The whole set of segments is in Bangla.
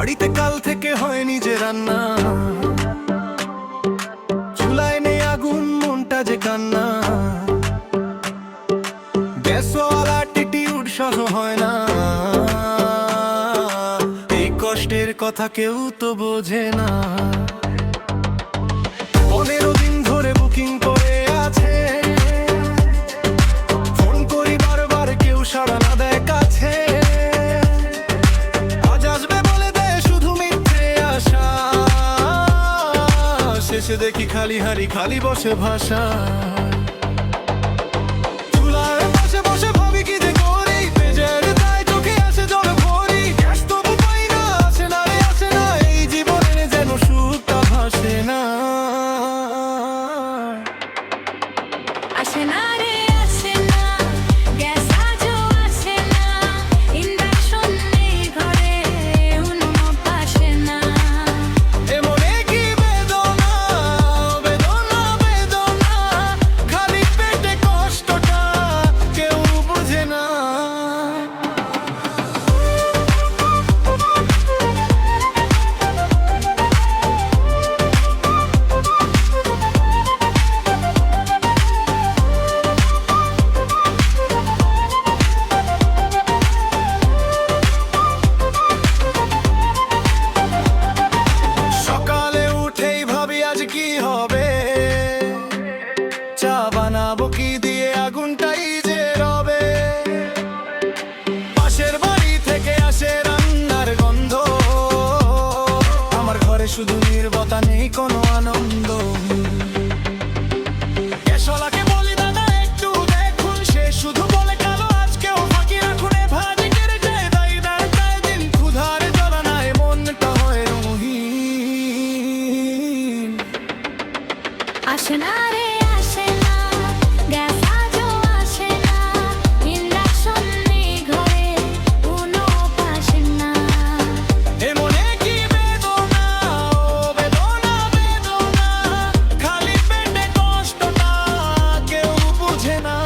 বাড়িতে কাল থেকে হয়নি যে রান্না, চুলায় নেই আগুন, মনটা যে কান্না। গ্যাসওয়ালা টিটিউড সহ হয় না, এই কষ্টের কথা কেউ তো বোঝে না। 15 দিন ধরে বুকিং করে আছে, ফোন করি বারবার, কেউ সাড়া না দেয় কাছে। আজ আসবে বলে দেয় শুধু মিথ্যে আশা, শেষে দেখি খালি হাড়ি, খালি বসে ভাষা। চুলায় বসে বসে ভাবি কি যে করি, পেজের তাই চোখে আসে জল ভরি। গ্যাস তবু পাই না, আসে না রে আসে না, এই জীবনে যেন সুখটা ভাসে না। আসে না রে আসে না, গ্যাস আজও আসে না, ইন্ডাকশন নেই ঘরে, উনুনও পাশে না। এমনে কি বেদনা, বেদনা বেদনা, খালি পেটে কষ্টটা কেউ বুঝে না। সকালে উঠেই ভাবি আজ কি হবে, চা বানাবো কি দিয়ে, আগুনটাই যে রবে। পাশের বাড়ি থেকে আসে রান্নার গন্ধ, আমার ঘরে শুধু নীরবতা, নেই কোনো আনন্দ। গ্যাসওয়ালাকে বলি দাদা একটু দেখুন, সে শুধু বলে কালো আজকেও ফাঁকি রাখুন। ভাজি কেড়ে যায় দাই দাঁড়ায় দিন, ক্ষুধার জ্বালানায় মনটা হয় রঙহীন। আসে না রে আসে না, গ্যাস আজও আসে না, ইন্ডাকশন নেই ঘরে, উনুনও পাশে না। এমনে কি বেদনা, বেদনা বেদনা, খালি পেটে কষ্টটা কেউ বুঝে না।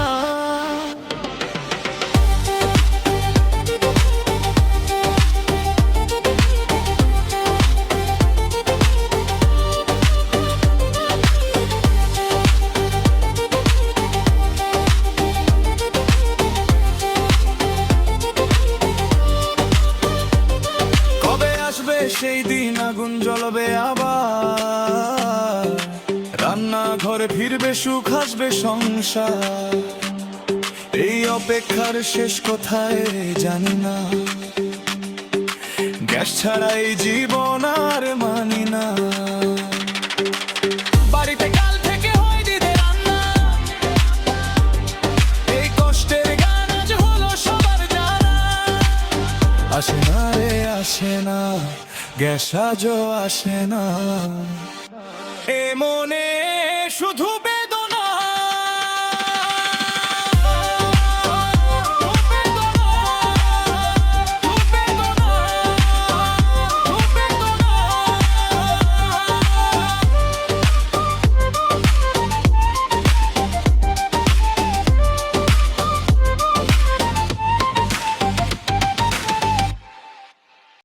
কবে আসবে সেই দিন, আগুন জ্বলবে আবার, রান্নাঘরে ফিরবে সুখ, আসবে সংসার। এই অপেক্ষার শেষ কোথায় জানি না, গ্যাস ছাড়া এই জীবন আর মানি না। বাড়িতে কাল থেকে হয়নি যে রান্না, এই কষ্টের গান আজ হলো সবার জানা। আসে না রে আসে না, গ্যাস আজও আসে না, এ মনে শুধু